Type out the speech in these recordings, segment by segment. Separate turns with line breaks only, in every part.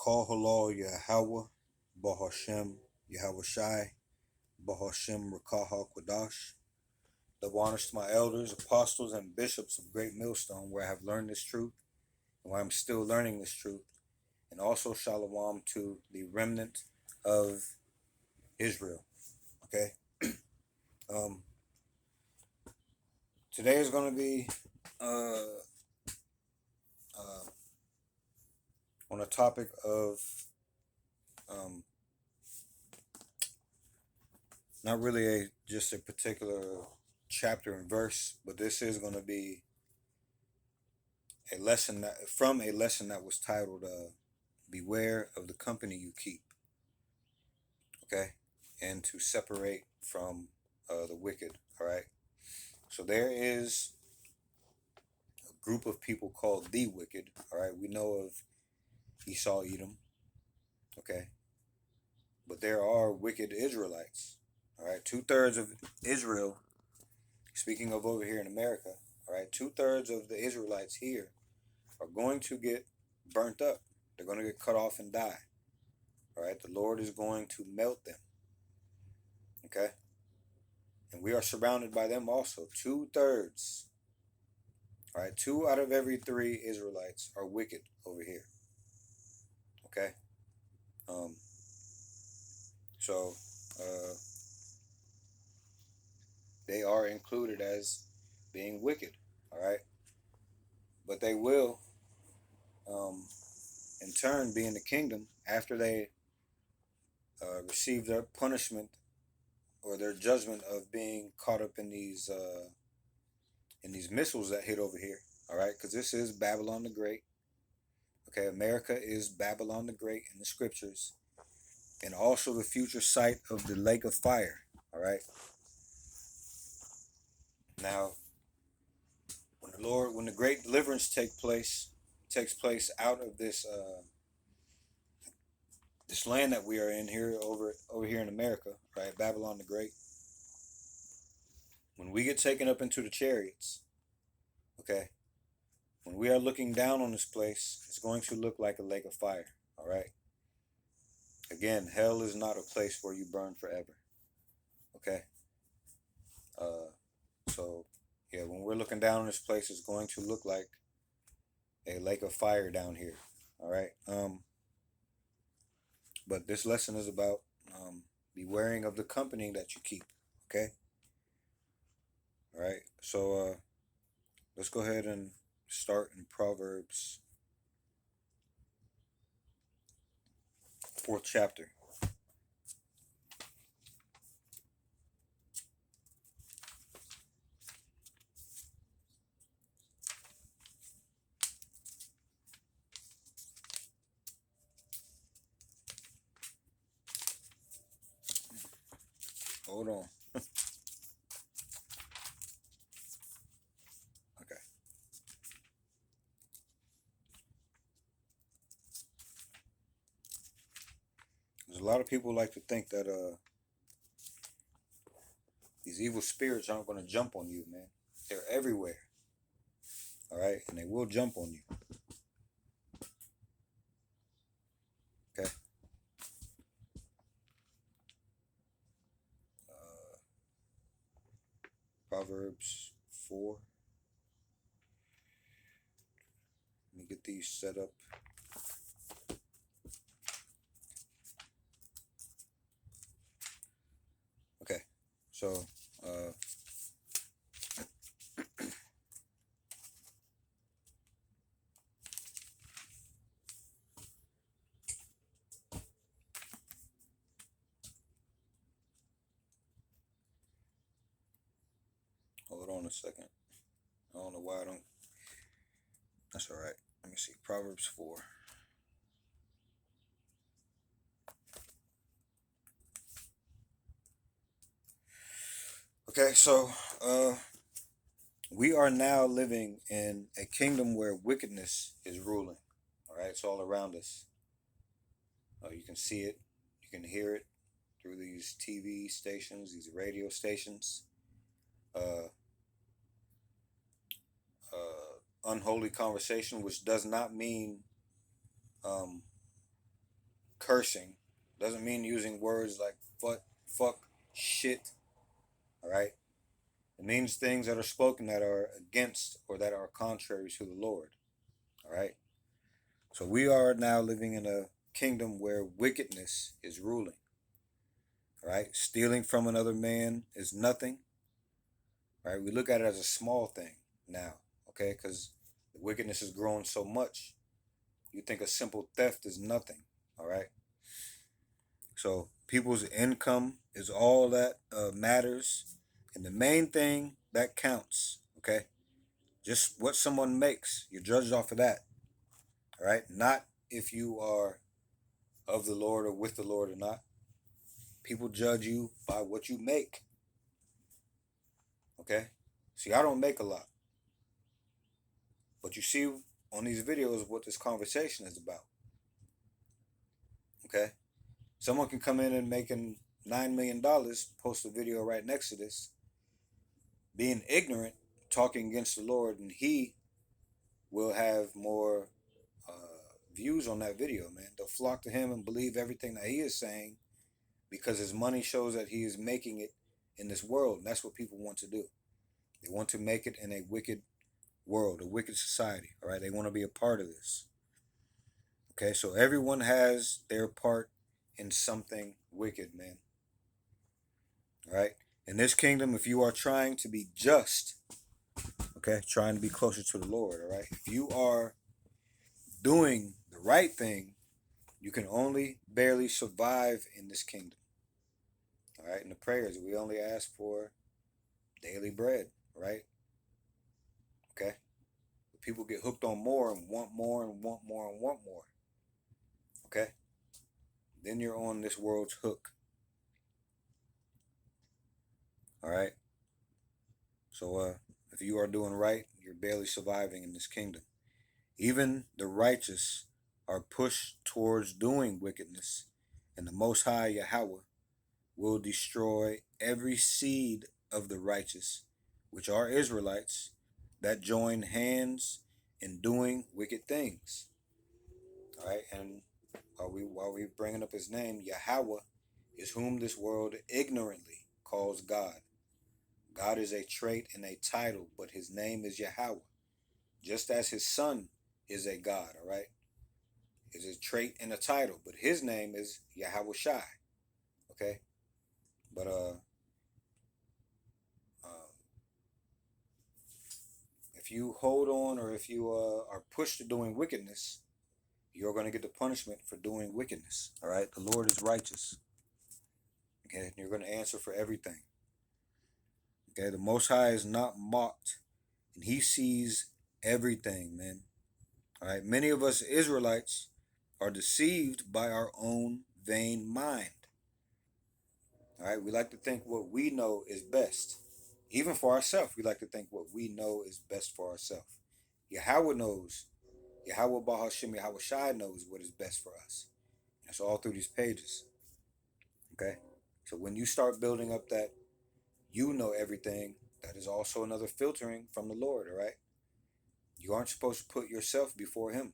Call halal Yahweh, Bahashem Yahweh Shai, Bahashem Rakaha Kwadash. Double honors to my elders, apostles, and bishops of Great Millstone, where I have learned this truth and where I'm still learning this truth. And also shalom to the remnant of Israel. Okay? Um, Today is going to be uh, uh, on a topic of um, not really just a particular chapter and verse, but this is going to be a lesson that was titled "Beware of the Company You Keep." Okay, and to separate from the wicked. All right. So there is a group of people called the wicked. All right. We know of Esau, Edom. Okay, but there are wicked Israelites. All right, 2/3 of Israel. Speaking of over here in America, all right, 2/3 of the Israelites here are going to get burnt up. They're going to get cut off and die. All right, the Lord is going to melt them. Okay, and we are surrounded by them also. 2/3. All right, 2 out of every 3 Israelites are wicked over here. Okay, um, so uh, they are included as being wicked. All right, but they will, um, in turn, be in the kingdom after they receive their punishment or their judgment of being caught up in these missiles that hit over here. All right, because this is Babylon the Great. Okay, America is Babylon the Great in the scriptures, and also the future site of the lake of fire. All right. Now, when the great deliverance takes place out of this land that we are in here over here in America, right? Babylon the Great. When we get taken up into the chariots, okay, when we are looking down on this place, it's going to look like a lake of fire. All right. Again, hell is not a place where you burn forever. Okay. Uh, so yeah, when we're looking down on this place, it's going to look like a lake of fire down here. All right. But this lesson is about bewaring of the company that you keep. Okay. All right. So let's go ahead and start in Proverbs 4th chapter. Hold on. Okay. There's a lot of people like to think that these evil spirits aren't going to jump on you, man. They're everywhere. All right, and they will jump on you. Okay. Uh, Proverbs 4. Let me get these set up. Okay. So, hold on a second. I don't know why I don't. That's all right. Let me see. Proverbs 4. Okay, so we are now living in a kingdom where wickedness is ruling. All right, it's all around us. You can see it, you can hear it through these TV stations, these radio stations. Uh, unholy conversation, which does not mean um, cursing. Doesn't mean using words like fuck, shit. All right. It means things that are spoken that are against or that are contrary to the Lord. All right. So we are now living in a kingdom where wickedness is ruling. All right. Stealing from another man is nothing. All right. We look at it as a small thing now. Okay. Because the wickedness is growing so much. You think a simple theft is nothing. All right. So people's income is all that matters. And the main thing that counts. Okay. Just what someone makes. You're judged off of that. All right. Not if you are of the Lord or with the Lord or not. People judge you by what you make. Okay. See, I don't make a lot. But you see on these videos what this conversation is about. Okay. Someone can come in and making $9 million, post a video right next to this, being ignorant, talking against the Lord, and he will have more views on that video, man. They'll flock to him and believe everything that he is saying because his money shows that he is making it in this world. And that's what people want to do. They want to make it in a wicked world, a wicked society. All right. They want to be a part of this. Okay. So everyone has their part in something wicked, man. All right. In this kingdom, if you are trying to be just, okay, trying to be closer to the Lord, all right, if you are doing the right thing, you can only barely survive in this kingdom. All right. In the prayers, we only ask for daily bread, right? Okay. But people get hooked on more and want more and want more and want more. Okay. Then you're on this world's hook. All right. So if you are doing right, you're barely surviving in this kingdom. Even the righteous are pushed towards doing wickedness, and the Most High Yahweh will destroy every seed of the righteous, which are Israelites, that join hands in doing wicked things. All right, and while we bringing up his name, Yahweh is whom this world ignorantly calls God. God is a trait and a title, but his name is Yahweh, just as his son is a God. All right, is a trait and a title, but his name is Yahweh Shai. Okay, but if you hold on or if you are pushed to doing wickedness, you're going to get the punishment for doing wickedness. All right, the Lord is righteous. Okay, and you're going to answer for everything. Okay, the Most High is not mocked, and He sees everything, man. All right, many of us Israelites are deceived by our own vain mind. All right, we like to think what we know is best. Even for ourselves, we like to think what we know is best for ourselves. Yahweh knows. Yahweh Bahashim, Yahweh Shai knows what is best for us. That's all through these pages. Okay? So when you start building up that you know everything, that is also another filtering from the Lord, all right? You aren't supposed to put yourself before Him.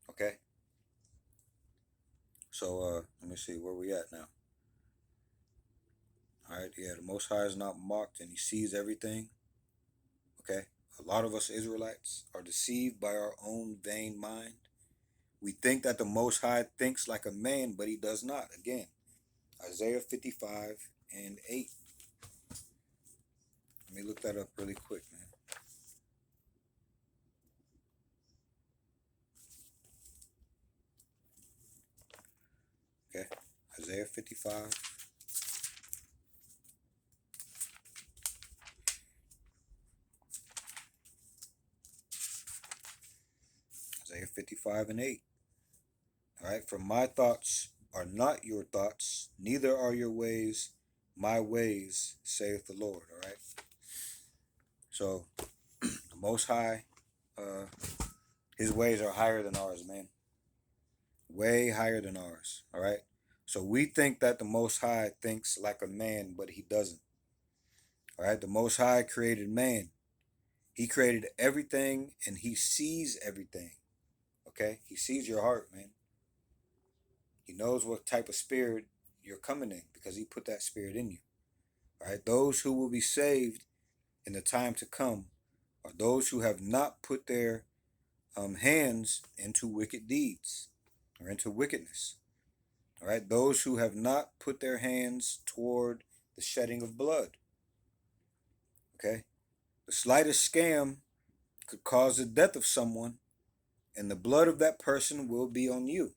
Okay? So let me see where we at now. All right, yeah, the Most High is not mocked and He sees everything. Okay? A lot of us Israelites are deceived by our own vain mind. We think that the Most High thinks like a man, but He does not. Again, Isaiah 55:8. Let me look that up really quick, man. Okay, Isaiah 55. Isaiah 55:8. All right, for my thoughts are not your thoughts, neither are your ways my ways, saith the Lord. All right. So the Most High, uh, His ways are higher than ours, man. Way higher than ours. All right. So we think that the Most High thinks like a man, but He doesn't. All right. The Most High created man. He created everything, and He sees everything. Okay. He sees your heart, man. He knows what type of spirit you're coming in because he put that spirit in you. All right. Those who will be saved in the time to come are those who have not put their hands into wicked deeds or into wickedness. All right. Those who have not put their hands toward the shedding of blood. Okay. The slightest scam could cause the death of someone, and the blood of that person will be on you.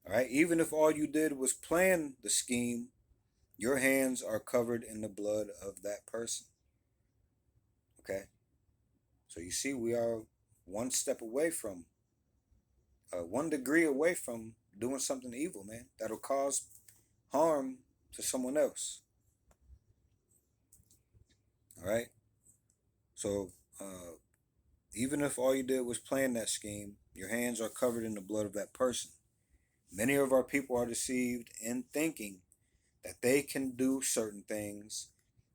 All right. Even if all you did was plan the scheme, your hands are covered in the blood of that person. Okay. So you see, we are one step away from, 1 degree away from doing something evil, man, that'll cause harm to someone else. All right. So even if all you did was plan that scheme, your hands are covered in the blood of that person. Many of our people are deceived in thinking that they can do certain things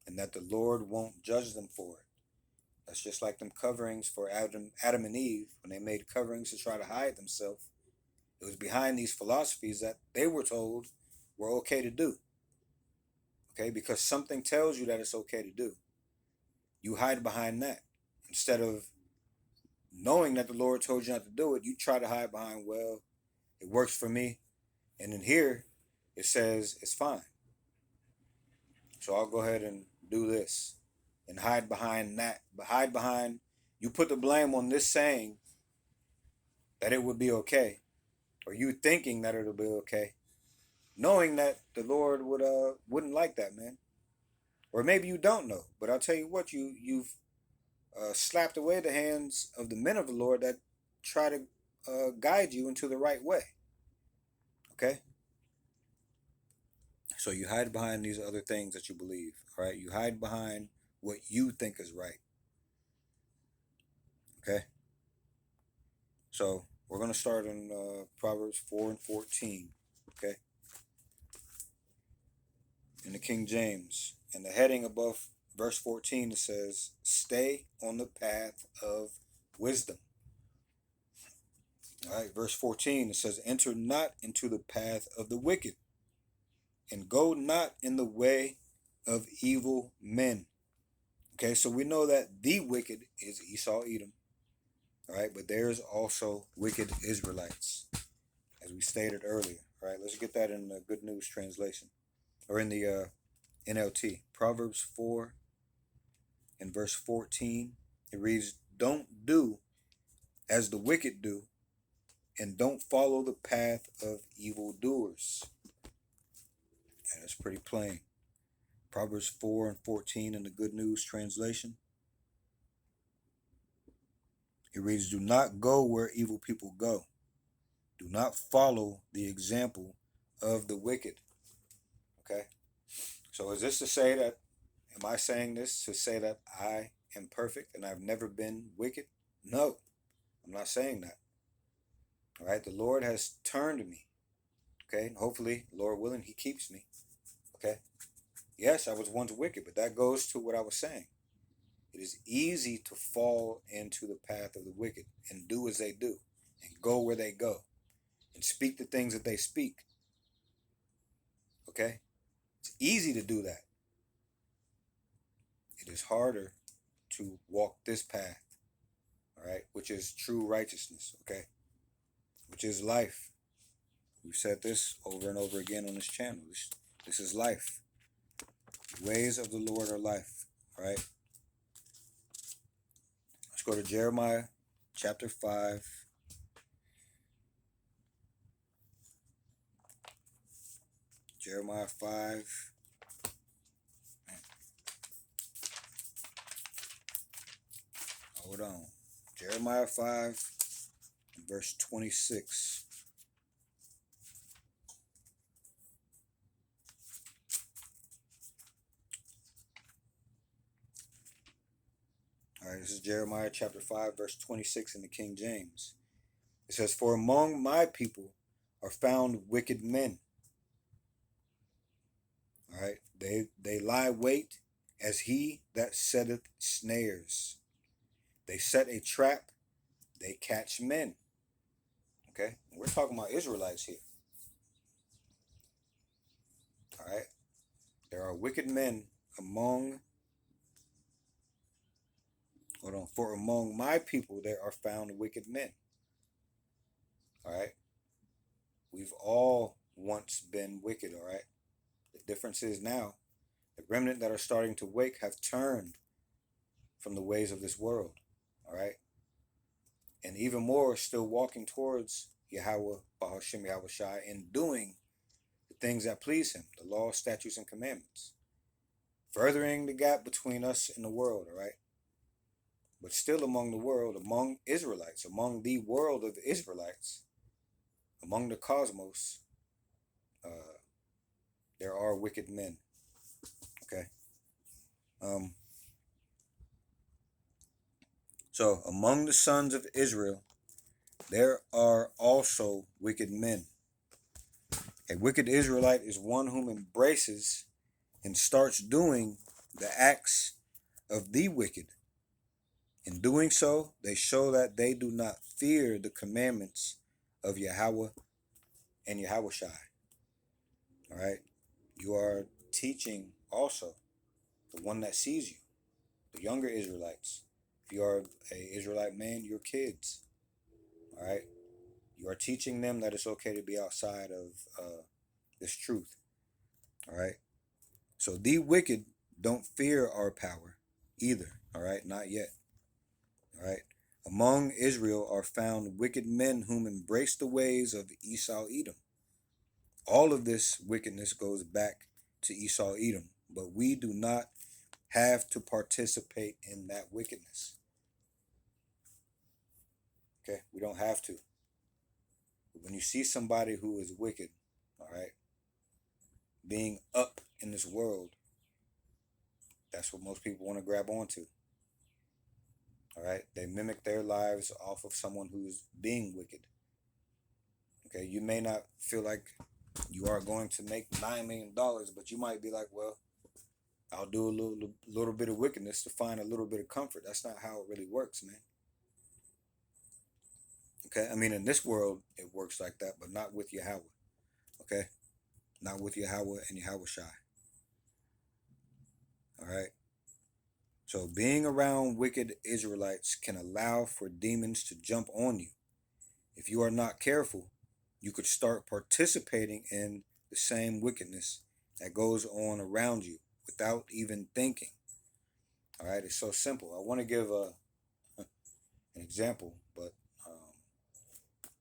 and that the Lord won't judge them for it. That's just like them coverings for Adam and Eve when they made coverings to try to hide themselves. It was behind these philosophies that they were told were okay to do. Okay, because something tells you that it's okay to do. You hide behind that. Instead of knowing that the Lord told you not to do it, you try to hide behind, well, it works for me. And in here, it says it's fine. So I'll go ahead and do this and hide behind that. But hide behind, you put the blame on this saying that it would be okay, or you thinking that it'll be okay, knowing that the Lord wouldn't like that, man. Or maybe you don't know, but I'll tell you what, you've slapped away the hands of the men of the Lord that try to guide you into the right way. Okay, so you hide behind these other things that you believe. All right, you hide behind what you think is right. Okay, so we're gonna start in Proverbs 4:14. Okay, in the King James, and the heading above verse 14 it says, "Stay on the path of wisdom." All right, verse 14 it says, "Enter not into the path of the wicked, and go not in the way of evil men." Okay, so we know that the wicked is Esau, Edom. All right, but there's also wicked Israelites, as we stated earlier. All right, let's get that in the Good News Translation, or in the NLT. Proverbs 4 and verse 14, it reads, "Don't do as the wicked do, and don't follow the path of evildoers." And that's pretty plain. Proverbs 4 and 14 in the Good News Translation. It reads, "Do not go where evil people go. Do not follow the example of the wicked." Okay? So is this to say that, am I saying this to say that I am perfect and I've never been wicked? No, I'm not saying that. All right? The Lord has turned me. Okay? And hopefully, Lord willing, he keeps me. Okay? Yes, I was once wicked, but that goes to what I was saying. It is easy to fall into the path of the wicked and do as they do and go where they go and speak the things that they speak. Okay? It's easy to do that. It is harder to walk this path, all right, which is true righteousness, okay, which is life. We've said this over and over again on this channel. This is life. The ways of the Lord are life, all right? Let's go to Jeremiah chapter 5. Jeremiah 5. Hold on. Jeremiah 5 and verse 26. All right, this is Jeremiah chapter 5, verse 26 in the King James. It says, "For among my people are found wicked men." All right, they lie wait as he that setteth snares. They set a trap, they catch men. Okay, we're talking about Israelites here. wicked men among, hold on, for among my people there are found wicked men. All right. We've all once been wicked. All right. The difference is now the remnant that are starting to wake have turned from the ways of this world. All right. And even more, still walking towards Yahweh, Bahashim Yahweh Shai, and doing the things that please him, the law, statutes, and commandments, furthering the gap between us and the world, all right? But still among the world, among Israelites, among the world of Israelites, among the cosmos, uh, there are wicked men, okay? Um, so among the sons of Israel, there are also wicked men. A wicked Israelite is one whom embraces and starts doing the acts of the wicked. In doing so, they show that they do not fear the commandments of Yahweh and Yahweh Shai. All right. You are teaching also the one that sees you, the younger Israelites. If you are an Israelite man, your kids. All right. You are teaching them that it's okay to be outside of this truth. All right. So the wicked don't fear our power either. All right. Not yet. All right. Among Israel are found wicked men whom embrace the ways of Esau Edom. All of this wickedness goes back to Esau Edom, but we do not have to participate in that wickedness. Okay, we don't have to. But when you see somebody who is wicked, all right, being up in this world, that's what most people want to grab onto. All right, they mimic their lives off of someone who's being wicked. Okay, you may not feel like you are going to make $9 million, but you might be like, well, I'll do a little bit of wickedness to find a little bit of comfort. That's not how it really works, man. Okay, I mean, in this world, it works like that, but not with Yahweh. Okay, not with Yahweh and Yahweh Shai. All right. So being around wicked Israelites can allow for demons to jump on you. If you are not careful, you could start participating in the same wickedness that goes on around you without even thinking. All right, it's so simple. I want to give an example, but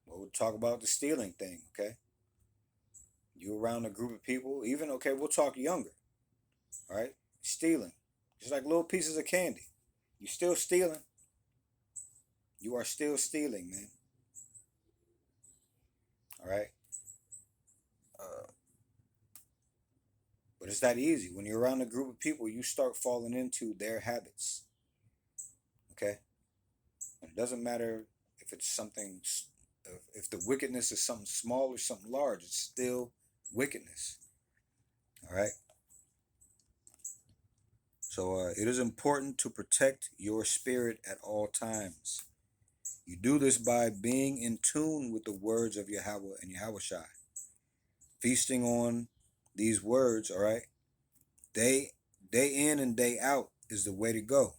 we'll talk about the stealing thing. Okay, you around a group of people, even okay, we'll talk younger. All right, stealing, just like little pieces of candy. You still stealing. You are still stealing, man. All right. Uh, but it's that easy. When you're around a group of people, you start falling into their habits. Okay. And it doesn't matter if it's something, if the wickedness is something small or something large, it's still wickedness. All right. So it is important to protect your spirit at all times. You do this by being in tune with the words of Yahweh and Yahweh Shai. Feasting on these words, all right, day in and day out is the way to go.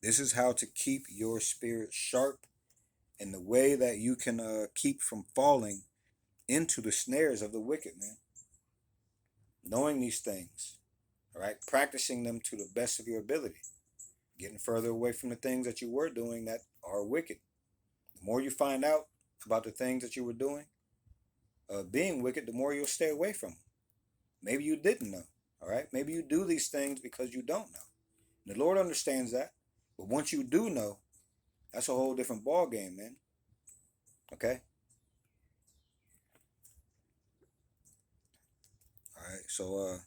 This is how to keep your spirit sharp and the way that you can keep from falling into the snares of the wicked, man. Knowing these things, all right, practicing them to the best of your ability, getting further away from the things that you were doing that are wicked. The more you find out about the things that you were doing, being wicked, the more you'll stay away from them. Maybe you didn't know, all right? Maybe you do these things because you don't know. And the Lord understands that. But once you do know, that's a whole different ball game, man. Okay? All right. So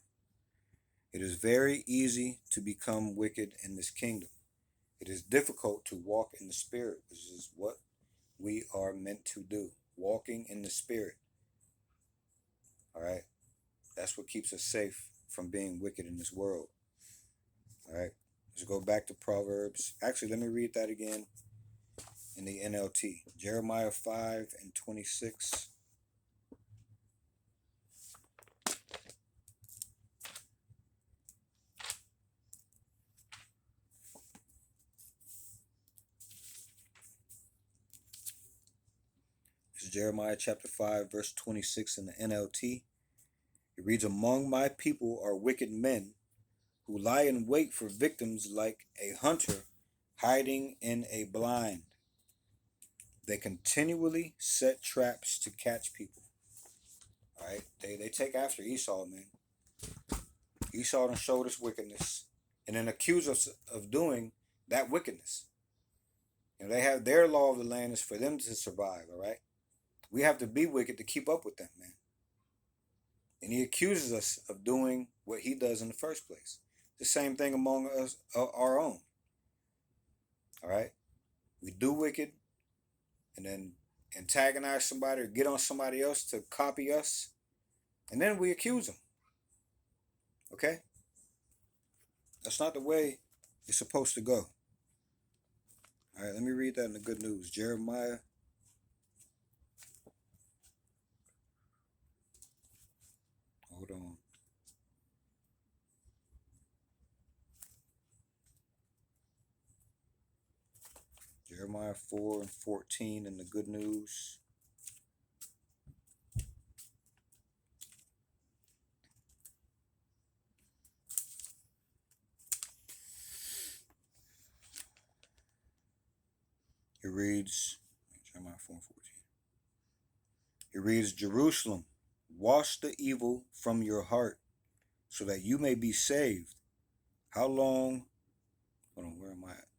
it is very easy to become wicked in this kingdom. It is difficult to walk in the spirit, which is what we are meant to do. Walking in the spirit. All right? That's what keeps us safe from being wicked in this world. All right? Let's go back to Proverbs. Actually, let me read that again in the NLT. Jeremiah 5:26. Jeremiah chapter 5, verse 26 in the NLT. It reads, "Among my people are wicked men who lie in wait for victims like a hunter hiding in a blind. They continually set traps to catch people." All right, they take after Esau, man. Esau done showed us wickedness, and then accuse us of doing that wickedness. You know, they have their law of the land is for them to survive. All right, we have to be wicked to keep up with them, man. And he accuses us of doing what he does in the first place. The same thing among us, our own. All right, we do wicked, and then antagonize somebody or get on somebody else to copy us, and then we accuse them. Okay, that's not the way it's supposed to go. All right, let me read that in the good news. Jeremiah. Hold on. Jeremiah 4 and 14 in the good news. It reads, Jeremiah 4 and 14. It reads, "Jerusalem, wash the evil from your heart so that you may be saved. How long?" Hold on, where am I at?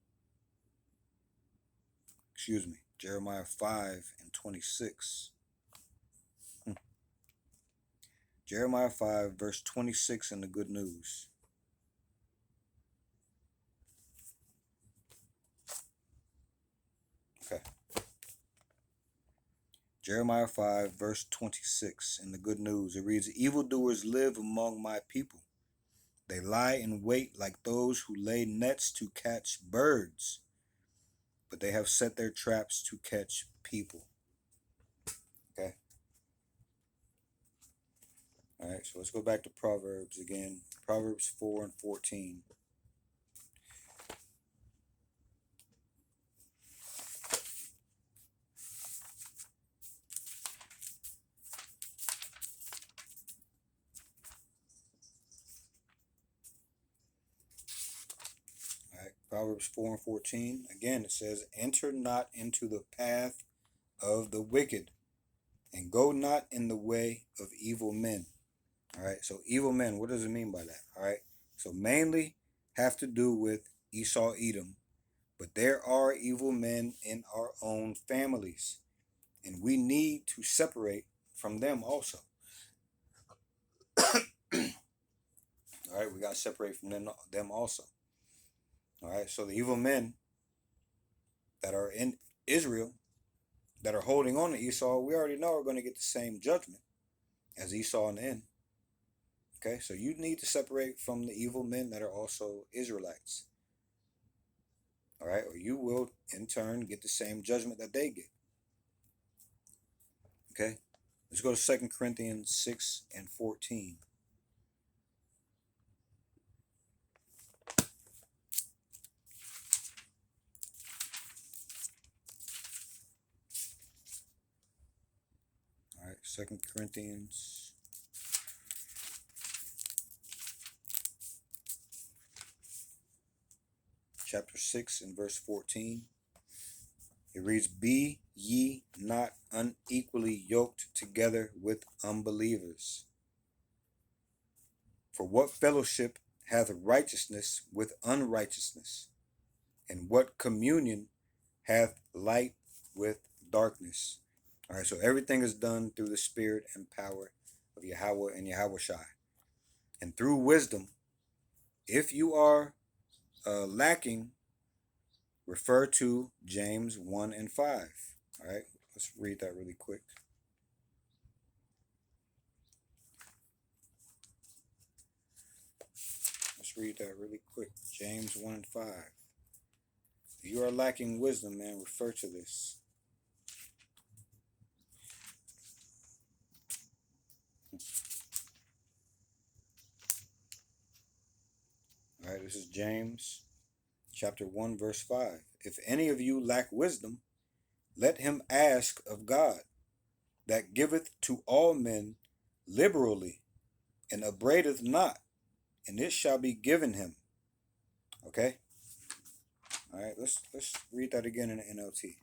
Excuse me. Jeremiah 5 and 26. Jeremiah 5, verse 26 in the good news. Okay. Jeremiah 5, verse 26 in the good news. It reads, "Evildoers live among my people. They lie in wait like those who lay nets to catch birds, but they have set their traps to catch people." Okay. All right, so let's go back to Proverbs again. Proverbs 4 and 14. All right, Proverbs 4 and 14. Again, it says, "Enter not into the path of the wicked, and go not in the way of evil men." All right, so evil men, what does it mean by that? All right, so mainly have to do with Esau, Edom, but there are evil men in our own families, and we need to separate from them also. All right, we got to separate from them also. All right, so the evil men that are in Israel that are holding on to Esau, we already know are going to get the same judgment as Esau in the end. Okay, so you need to separate from the evil men that are also Israelites. All right, or you will in turn get the same judgment that they get. Okay, let's go to 2 Corinthians 6 and 14. All right, 2 Corinthians chapter 6 and verse 14. It reads, "Be ye not unequally yoked together with unbelievers. For what fellowship hath righteousness with unrighteousness? And what communion hath light with darkness?" All right, so everything is done through the spirit and power of Yahweh and Yahushai. And through wisdom, if you are lacking, refer to James 1 and 5. All right, let's read that really quick. Let's read that really quick. James 1 and 5. If you are lacking wisdom, man, refer to this. All right, this is James chapter 1, verse 5. "If any of you lack wisdom, let him ask of God, that giveth to all men liberally, and upbraideth not, and it shall be given him. Okay? All right, let's read that again in the NLT.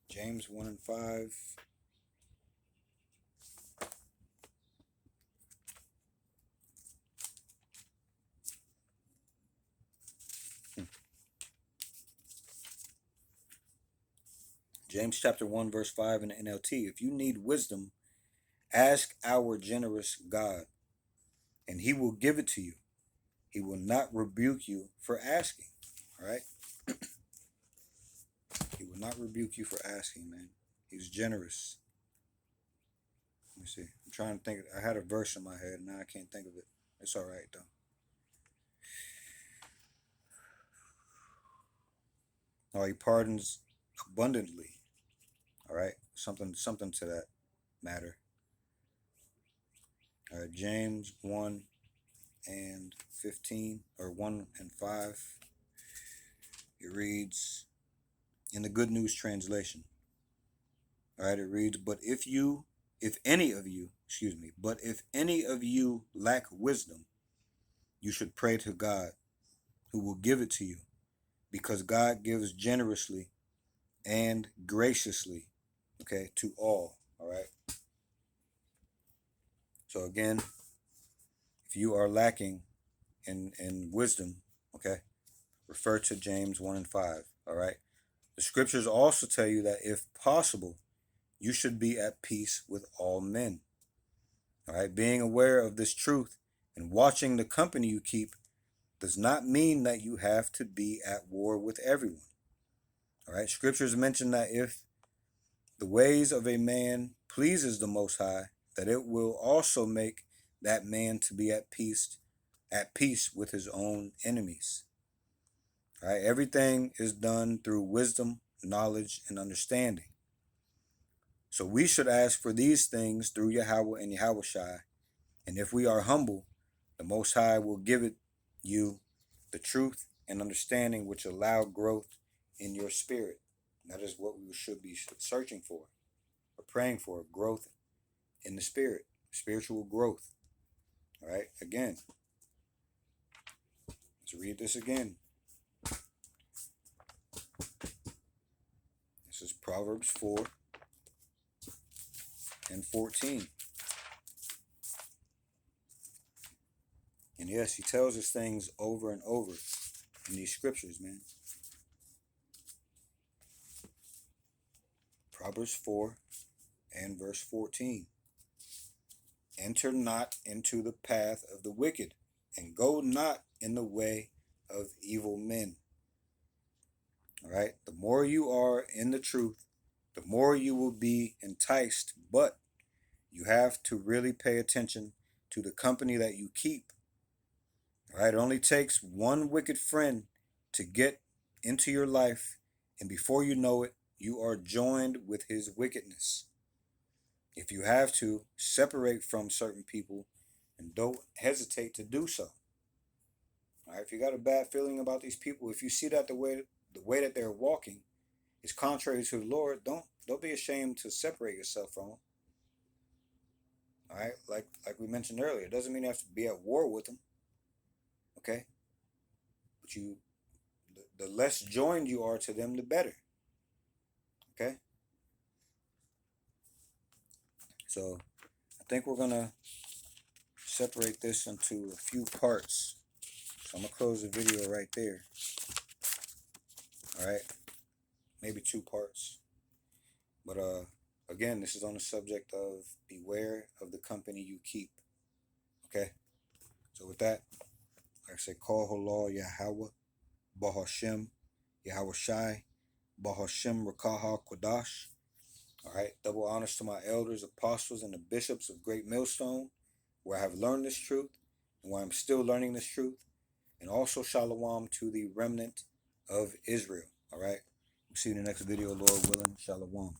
James 1 and 5. James chapter 1 verse 5 in the NLT. If you need wisdom, ask our generous God, and he will give it to you. He will not rebuke you for asking. All right? He will not rebuke you for asking, man. He's generous. Let me see. I'm trying to think. I had a verse in my head. Now I can't think of it. It's all right, though. Oh, he pardons abundantly. All right? Something to that matter. All right, James 1 and 15, or 1 and 5. It reads in the Good News translation. All right, it reads, but if any of you lack wisdom, you should pray to God, who will give it to you, because God gives generously and graciously, okay, to all. All right. So again, if you are lacking in wisdom, okay, refer to James 1 and 5. All right. The scriptures also tell you that if possible, you should be at peace with all men. All right. Being aware of this truth and watching the company you keep does not mean that you have to be at war with everyone. All right. Scriptures mention that if the ways of a man pleases the Most High, that it will also make that man to be at peace with his own enemies. All right. Everything is done through wisdom, knowledge, and understanding. So we should ask for these things through Yahweh and Yahushai. And if we are humble, the Most High will give it you the truth and understanding which allow growth in your spirit. That is what we should be searching for, or praying for, growth in the spirit, spiritual growth. All right, again, let's read this again. This is Proverbs 4 and 14. And yes, he tells us things over and over in these scriptures, man. Proverbs 4 and verse 14. Enter not into the path of the wicked, and go not in the way of evil men. All right. The more you are in the truth, the more you will be enticed, but you have to really pay attention to the company that you keep. All right. It only takes one wicked friend to get into your life, and before you know it, you are joined with his wickedness. If you have to, separate from certain people, and don't hesitate to do so. All right. If you got a bad feeling about these people, if you see that the way that they're walking is contrary to the Lord, don't be ashamed to separate yourself from them. All right, like we mentioned earlier, it doesn't mean you have to be at war with them. Okay, but the less joined you are to them, the better. Okay, so I think we're gonna separate this into a few parts. So I'm gonna close the video right there. All right, maybe 2 parts, but again, this is on the subject of beware of the company you keep. Okay, so with that, like I said, call Halal Yahweh, Bahashem, Yahushai, Bahashem Rakaha Kodash. All right, double honors to my elders, apostles, and the bishops of Great Millstone, where I have learned this truth and where I'm still learning this truth. And also shalom to the remnant of Israel. All right, we'll see you in the next video, Lord willing. Shalom.